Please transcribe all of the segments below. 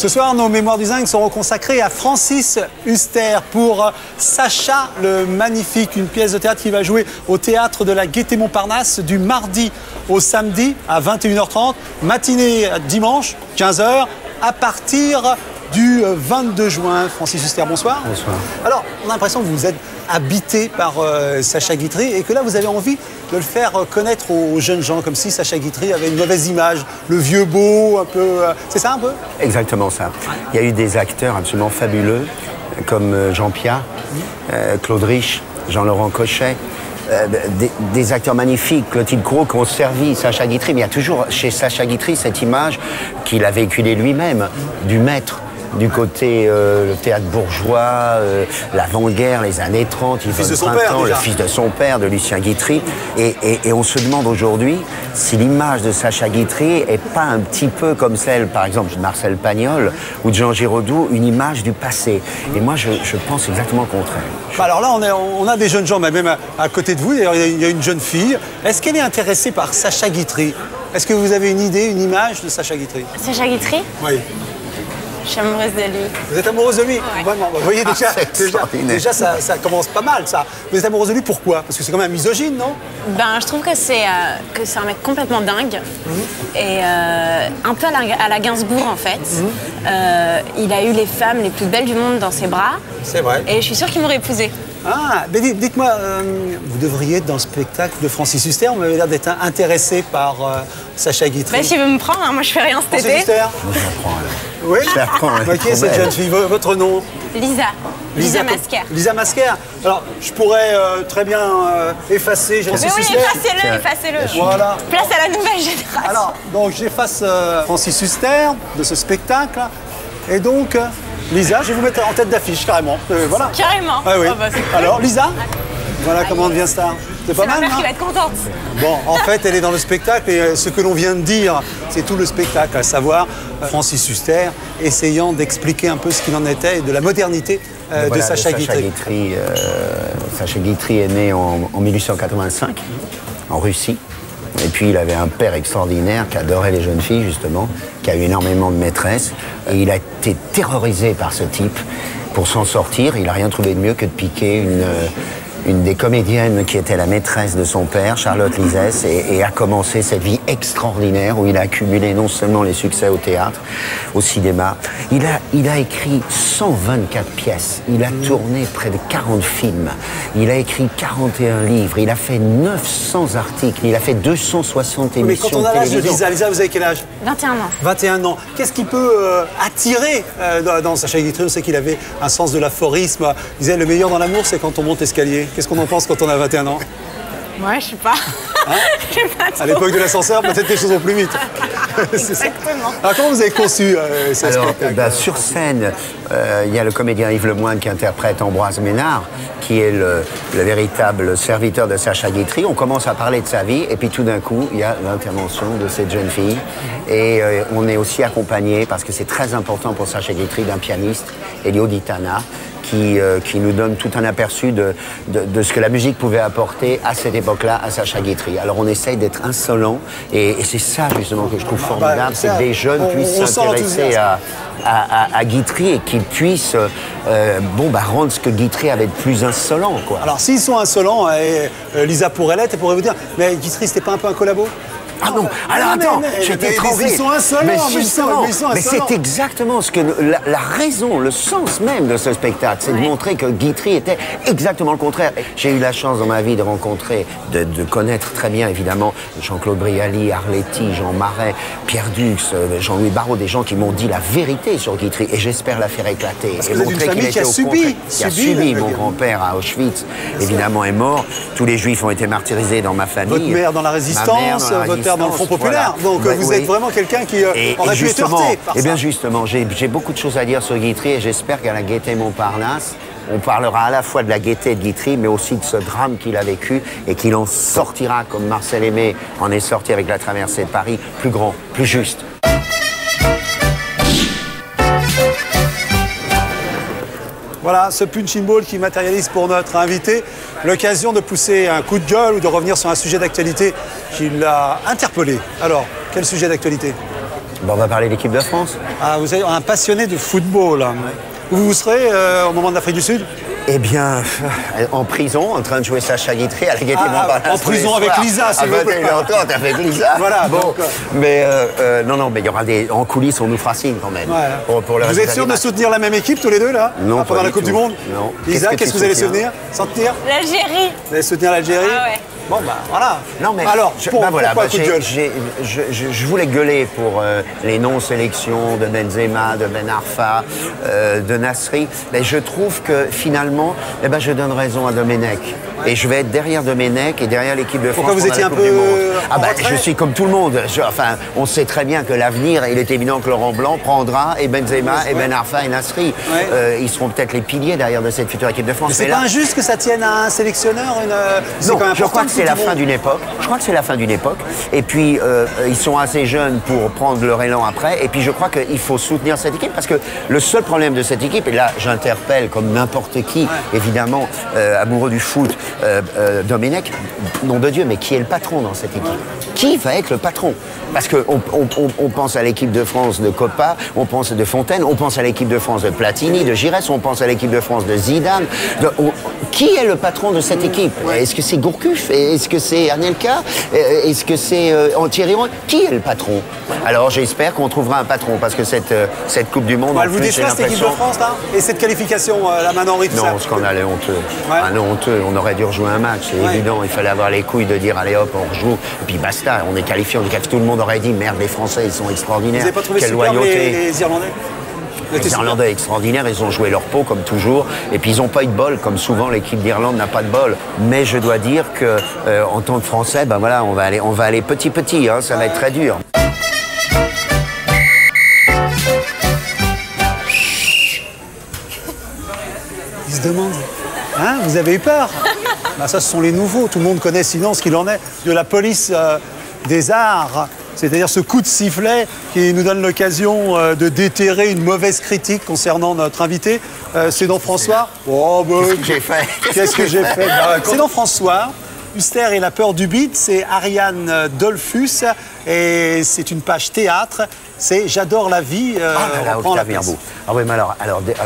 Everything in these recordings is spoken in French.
Ce soir, nos mémoires du zinc seront consacrées à Francis Huster pour Sacha le Magnifique, une pièce de théâtre qui va jouer au théâtre de la Gaîté-Montparnasse du mardi au samedi à 21h30, matinée dimanche 15h à partir du 22 juin. Francis Huster, bonsoir. Bonsoir. Alors, on a l'impression que vous êtes habité par Sacha Guitry et que là, vous avez envie de le faire connaître aux jeunes gens, comme si Sacha Guitry avait une mauvaise image, le vieux beau, un peu... C'est ça un peu? Exactement ça. Il y a eu des acteurs absolument fabuleux, comme Jean Piat, Claude Rich, Jean-Laurent Cochet, des acteurs magnifiques, Clotilde Courreau, qui ont servi Sacha Guitry. Mais il y a toujours chez Sacha Guitry cette image qu'il a véhiculée lui-même, du maître. Du côté le théâtre bourgeois, l'avant-guerre, les années 30, il fils de son père, le fils de son père, de Lucien Guitry. Et on se demande aujourd'hui si l'image de Sacha Guitry est pas un petit peu comme celle, par exemple, de Marcel Pagnol ou de Jean Giraudoux, une image du passé. Et moi, je pense exactement le contraire. Bah alors là, on a des jeunes gens, même à côté de vous, d'ailleurs, il y a une jeune fille. Est-ce qu'elle est intéressée par Sacha Guitry? Est-ce que vous avez une idée, une image de Sacha Guitry? Sacha Guitry? Oui. Je suis amoureuse de lui. Vous êtes amoureuse de lui? Ouais. Vraiment. Vous voyez, déjà ça commence pas mal, ça. Vous êtes amoureuse de lui, pourquoi? Parce que c'est quand même misogyne, non? Ben, je trouve que c'est un mec complètement dingue. Et un peu à la Gainsbourg, en fait. Il a eu les femmes les plus belles du monde dans ses bras. C'est vrai. Et je suis sûre qu'il m'aurait épousée. Ah, mais dites-moi, vous devriez être dans le spectacle de Francis Huster. Vous m'avez l'air d'être intéressé par Sacha Guitry. Ben, s'il veut me prendre, hein, moi je fais rien cet été. Francis Huster? Moi, je la prends, alors. Oui? Je la prends, elle est Qui est trop cette belle. jeune fille? Votre nom? Lisa Masquer. Lisa Masquer. Alors, je pourrais très bien effacer Mais Francis oui, Huster. effacez-le. Voilà. Place à la nouvelle génération. Alors, donc j'efface Francis Huster de ce spectacle. Et donc, Lisa, je vais vous mettre en tête d'affiche, carrément. Voilà. Carrément. Ah oui. Oh, bah, c'est cool. Alors, Lisa, voilà comment devient star. C'est pas C'est ma mal, mère qui hein? va être contente. Bon, en fait, elle est dans le spectacle et ce que l'on vient de dire, c'est tout le spectacle, à savoir Francis Huster essayant d'expliquer un peu ce qu'il en était et de la modernité de Sacha Guitry. Sacha Guitry est né en 1885, en Russie. Et puis il avait un père extraordinaire qui adorait les jeunes filles, justement, qui a eu énormément de maîtresses. Et il a été terrorisé par ce type. Pour s'en sortir, il n'a rien trouvé de mieux que de piquer une des comédiennes qui était la maîtresse de son père, Charlotte Lizès, et a commencé cette vie extraordinaire où il a accumulé non seulement les succès au théâtre, au cinéma. Il a écrit 124 pièces, il a tourné près de 40 films, il a écrit 41 livres, il a fait 900 articles, il a fait 260 émissions. Mais quand on a l'âge de Lisa, Lisa, vous avez quel âge? 21 ans. 21 ans. Qu'est-ce qui peut attirer dans Sacha Guitry? On sait qu'il avait un sens de l'aphorisme. Il disait le meilleur dans l'amour, c'est quand on monte l'escalier. Qu'est-ce qu'on en pense quand on a 21 ans? Ouais, je sais pas. Hein? Je sais pas trop. À l'époque de l'ascenseur, peut-être les choses vont plus vite. C'est ça. Exactement. Alors comment vous avez conçu ce spectacle? Sur scène, il y a le comédien Yves Lemoine qui interprète Ambroise Ménard, qui est le véritable serviteur de Sacha Guitry. On commence à parler de sa vie et puis tout d'un coup, il y a l'intervention de cette jeune fille. Et on est aussi accompagné, parce que c'est très important pour Sacha Guitry, d'un pianiste, Elio Di Tana, qui nous donne tout un aperçu de ce que la musique pouvait apporter à cette époque-là à Sacha Guitry. Alors on essaye d'être insolent et c'est ça justement que je trouve formidable, c'est que des jeunes puissent s'intéresser à Guitry et qu'ils puissent rendre ce que Guitry avait de plus insolent, quoi. Alors s'ils sont insolents, Lisa pourrait l'être et pourrait vous dire, mais Guitry c'était pas un peu un collabo? Ah non, alors attends, j'étais trop vite. Ils sont insolents, mais c'est exactement ce que la raison, le sens même de ce spectacle, c'est de montrer que Guitry était exactement le contraire. J'ai eu la chance dans ma vie de rencontrer, de connaître très bien évidemment Jean-Claude Brialy, Arletty, Jean Marais, Pierre Dux, Jean-Louis Barrault, des gens qui m'ont dit la vérité sur Guitry et j'espère la faire éclater. Parce et que vous êtes une famille qui a subi. Mon grand-père à Auschwitz, évidemment, est mort. Tous les Juifs ont été martyrisés dans ma famille. Votre mère dans la Résistance, votre père dans le Front Populaire. Voilà. Donc vous êtes vraiment quelqu'un qui aurait pu être heurté par ça. Eh bien justement, j'ai beaucoup de choses à dire sur Guitry et j'espère qu'à la Gaîté-Montparnasse, on parlera à la fois de la gaieté de Guitry, mais aussi de ce drame qu'il a vécu et qu'il en sortira, comme Marcel Aimé en est sorti avec la traversée de Paris, plus grand, plus juste. Voilà, ce punching ball qui matérialise pour notre invité l'occasion de pousser un coup de gueule ou de revenir sur un sujet d'actualité qui l'a interpellé. Alors, quel sujet d'actualité? Bon, on va parler de l'équipe de France. Ah, vous êtes un passionné de football. Où vous serez au moment de l'Afrique du Sud? Eh bien, en prison, en train de jouer Sacha Guitry à la Gaîté Montparnasse. En prison avec Lisa, s'il vous plaît. 21h30 avec Lisa. Voilà. Bon, donc, mais non, mais il y aura en coulisses, on nous fera signe quand même. Ouais. Pour le vous êtes sûr de soutenir la même équipe tous les deux là? Non, pendant la Coupe du Monde? Non. Lisa, qu'est-ce que vous allez soutenir? L'Algérie. Vous allez soutenir l'Algérie? Ah ouais. Bon, bah voilà. Non, mais alors, voilà, pourquoi coup de gueule? je voulais gueuler pour les non-sélections de Benzema, de Ben Arfa, de Nasri. Mais je trouve que finalement, je donne raison à Domenech. Ouais. Et je vais être derrière Domenech et derrière l'équipe de France. Pourquoi vous étiez un peu je suis comme tout le monde. On sait très bien que l'avenir, il est évident que Laurent Blanc prendra et Benzema et Ben Arfa et Nasri. Ouais. Ils seront peut-être les piliers derrière de cette future équipe de France. Mais c'est pas injuste que ça tienne à un sélectionneur? Non, je crois que c'est la fin d'une époque. Je crois que c'est la fin d'une époque. Et puis, ils sont assez jeunes pour prendre leur élan après. Et puis, je crois qu'il faut soutenir cette équipe parce que le seul problème de cette équipe, et là, j'interpelle comme n'importe qui, évidemment, amoureux du foot, Domenech, nom de Dieu, mais qui est le patron dans cette équipe? Qui va être le patron? Parce qu'on pense à l'équipe de France de Copa, on pense de Fontaine, on pense à l'équipe de France de Platini, de Giresse, on pense à l'équipe de France de Zidane. Qui est le patron de cette équipe? Est-ce que c'est Gourcuff? Est-ce que c'est Anelka? Est-ce que c'est Thierry Henry? Qui est le patron? Alors j'espère qu'on trouvera un patron parce que cette Coupe du Monde... Elle vous déçoit cette équipe de France là? Et cette qualification, là maintenant, Henri, tout ça? Non, scandale est honteux. Ah non, honteux. On aurait dû rejouer un match, c'est évident. Il fallait avoir les couilles de dire allez hop, on rejoue. Et puis basta, on est qualifié. Tout le monde aurait dit merde, les Français ils sont extraordinaires. Vous n'avez pas trouvé quelle super loyauté. Les Irlandais? Les Irlandais extraordinaires, ils ont joué leur peau comme toujours. Et puis ils n'ont pas eu de bol, comme souvent l'équipe d'Irlande n'a pas de bol. Mais je dois dire que en tant que Français, voilà, on va aller petit, hein, ça va être très dur. Ils se demandent, hein, vous avez eu peur? Ça, ce sont les nouveaux. Tout le monde connaît sinon ce qu'il en est de la police des arts. C'est-à-dire ce coup de sifflet qui nous donne l'occasion de déterrer une mauvaise critique concernant notre invité. C'est dans François. Qu'est-ce que j'ai fait? Qu'est-ce que j'ai fait? C'est dans François. Huster et la peur du beat, c'est Ariane Dollfus et c'est une page théâtre. C'est J'adore la vie. Octave Mirbeau. Ah oui, mais alors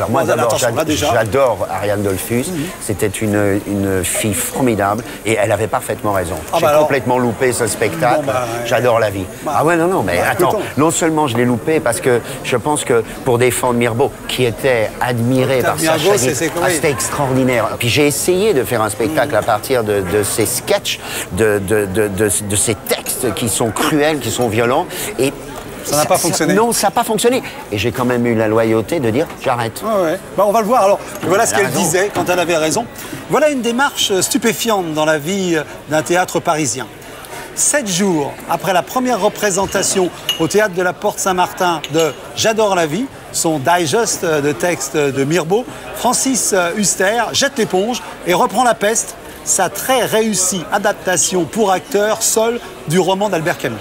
moi d'abord, j'adore Ariane Dollfus. C'était une fille formidable et elle avait parfaitement raison. J'ai complètement loupé ce spectacle. J'adore la vie. Ah ouais, non, mais attends, non seulement je l'ai loupé parce que je pense que pour défendre Mirbeau, qui était admiré par Sacha Guitry, c'était extraordinaire. Puis j'ai essayé de faire un spectacle à partir de ces sketchs, de ces textes qui sont cruels, qui sont violents et ça n'a pas fonctionné. Non, ça n'a pas fonctionné. Et j'ai quand même eu la loyauté de dire j'arrête. Ouais. On va le voir. Alors, voilà ce qu'elle disait quand elle avait raison. Voilà une démarche stupéfiante dans la vie d'un théâtre parisien. 7 jours après la première représentation au théâtre de la Porte Saint-Martin de J'adore la vie, son digest de texte de Mirbeau, Francis Huster jette l'éponge et reprend La Peste, sa très réussie adaptation pour acteur seul du roman d'Albert Camus.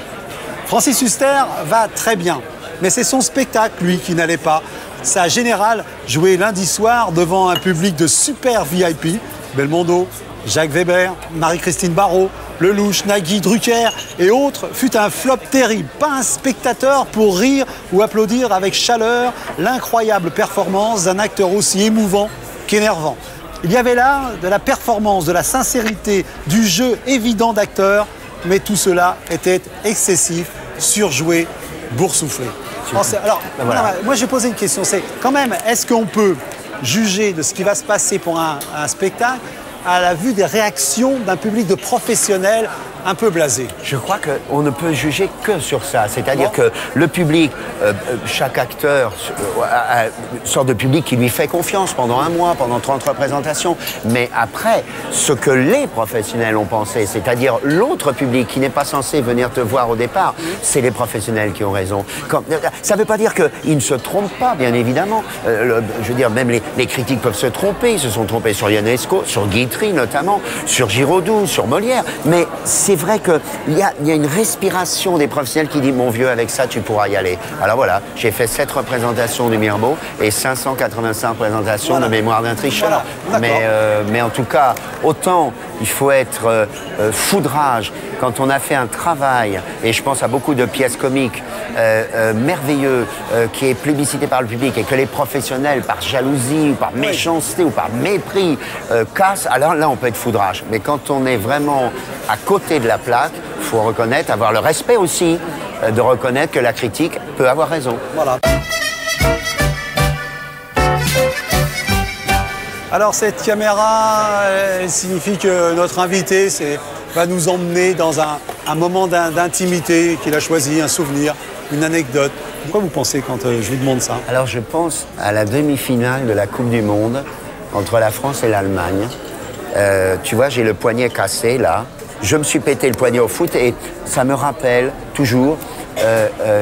Francis Huster va très bien, mais c'est son spectacle, lui, qui n'allait pas. Sa Générale, jouée lundi soir devant un public de super VIP, Belmondo, Jacques Weber, Marie-Christine Barrault, Lelouch, Nagui, Drucker et autres, fut un flop terrible. Pas un spectateur pour rire ou applaudir avec chaleur l'incroyable performance d'un acteur aussi émouvant qu'énervant. Il y avait là de la performance, de la sincérité, du jeu évident d'acteur, mais tout cela était excessif, surjoué, boursouflé. Alors, moi j'ai posé une question, c'est quand même, est-ce qu'on peut juger de ce qui va se passer pour un spectacle à la vue des réactions d'un public de professionnels un peu blasés? Je crois qu'on ne peut juger que sur ça. C'est-à-dire que le public, chaque acteur a une sorte de public qui lui fait confiance pendant un mois, pendant 30 représentations. Mais après, ce que les professionnels ont pensé, c'est-à-dire l'autre public qui n'est pas censé venir te voir au départ, c'est les professionnels qui ont raison. Ça ne veut pas dire qu'ils ne se trompent pas, bien évidemment. Je veux dire, même les critiques peuvent se tromper. Ils se sont trompés sur Ionesco, sur Guitry notamment, sur Giraudoux, sur Molière. Mais c'est c'est vrai qu'il y a une respiration des professionnels qui dit mon vieux, avec ça tu pourras y aller. Alors voilà, j'ai fait 7 représentations du Mirbeau et 585 représentations de Mémoire d'un tricheur. Mais en tout cas, autant il faut être foudrage quand on a fait un travail, et je pense à beaucoup de pièces comiques merveilleux qui est plébiscité par le public et que les professionnels, par jalousie ou par méchanceté ou par mépris, cassent, alors là on peut être foudrage. Mais quand on est vraiment à côté de la plaque, il faut reconnaître, avoir le respect aussi de reconnaître que la critique peut avoir raison. Voilà. Alors cette caméra, elle signifie que notre invité va nous emmener dans un moment d'intimité qu'il a choisi, un souvenir, une anecdote. Pourquoi vous pensez quand je vous demande ça? Alors je pense à la demi-finale de la Coupe du Monde entre la France et l'Allemagne. Tu vois, j'ai le poignet cassé là. Je me suis pété le poignet au foot et ça me rappelle toujours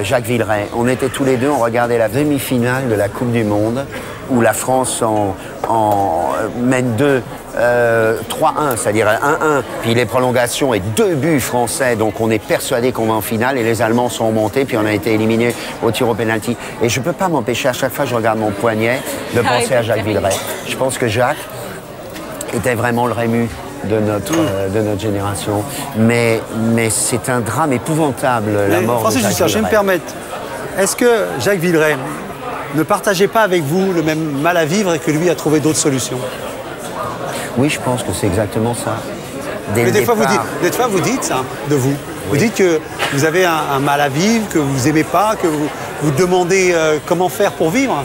Jacques Villeray. On était tous les deux, on regardait la demi-finale de la Coupe du Monde où la France mène 3-1, c'est-à-dire 1-1, puis les prolongations et 2 buts français, donc on est persuadé qu'on va en finale et les Allemands sont remontés, puis on a été éliminés au tir au pénalty. Et je ne peux pas m'empêcher, à chaque fois que je regarde mon poignet, de penser à Jacques Villeray. Je pense que Jacques était vraiment le Rému de notre génération. Mais c'est un drame épouvantable, la mort de Jacques Villeray. Je vais me permettre, est-ce que Jacques Villeray ne partageait pas avec vous le même mal à vivre et que lui a trouvé d'autres solutions? Oui, je pense que c'est exactement ça. Mais des fois, vous dites ça de vous. Vous dites que vous avez un mal à vivre, que vous n'aimez pas, que vous demandez comment faire pour vivre.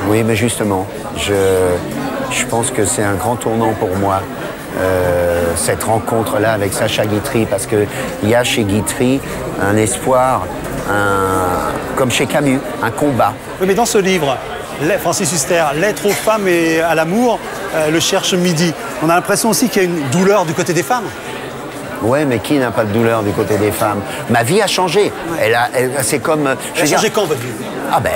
Oui, mais justement, je pense que c'est un grand tournant pour moi, cette rencontre-là avec Sacha Guitry, parce qu'il y a chez Guitry un espoir, comme chez Camus, un combat. Oui, mais dans ce livre, Francis Huster, Lettre aux femmes et à l'amour, le cherche midi. On a l'impression aussi qu'il y a une douleur du côté des femmes. Ouais, mais qui n'a pas de douleur du côté des femmes? Ma vie a changé. C'est comme... Elle a changé quand, votre vie?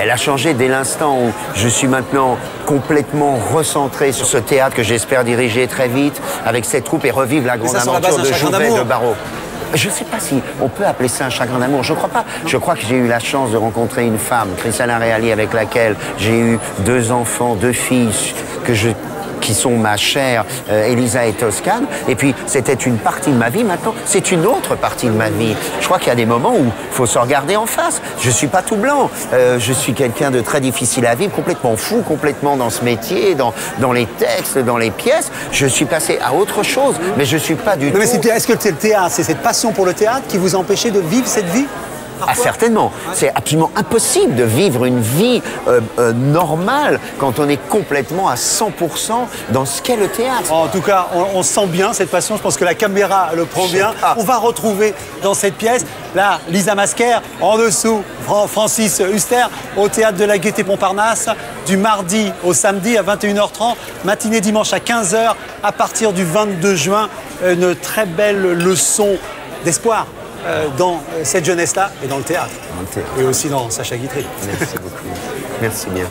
Elle a changé dès l'instant où je suis maintenant complètement recentré sur ce théâtre que j'espère diriger très vite avec cette troupe et revivre la grande aventure de Jouvet de Barrault. Je ne sais pas si on peut appeler ça un chagrin d'amour. Je ne crois pas. Je crois que j'ai eu la chance de rencontrer une femme, Cristina Reali, avec laquelle j'ai eu 2 enfants, 2 filles qui sont ma chère Elisa et Toscane. Et puis, c'était une partie de ma vie. Maintenant, c'est une autre partie de ma vie. Je crois qu'il y a des moments où il faut se regarder en face. Je ne suis pas tout blanc. Je suis quelqu'un de très difficile à vivre, complètement fou, complètement dans ce métier, dans les textes, dans les pièces. Je suis passé à autre chose, mais je ne suis pas du tout... Mais est-ce que c'est le théâtre, c'est cette passion pour le théâtre qui vous a empêché de vivre cette vie? Certainement. C'est absolument impossible de vivre une vie normale quand on est complètement à 100% dans ce qu'est le théâtre. En tout cas, on sent bien cette passion. Je pense que la caméra le prend bien. On va retrouver dans cette pièce, là, Lisa Masquer, en dessous, Francis Huster, au Théâtre de la Gaîté Montparnasse, du mardi au samedi à 21h30, matinée dimanche à 15h, à partir du 22 juin. Une très belle leçon d'espoir dans cette jeunesse-là et dans le théâtre. Et aussi dans Sacha Guitry. Merci beaucoup. Merci bien.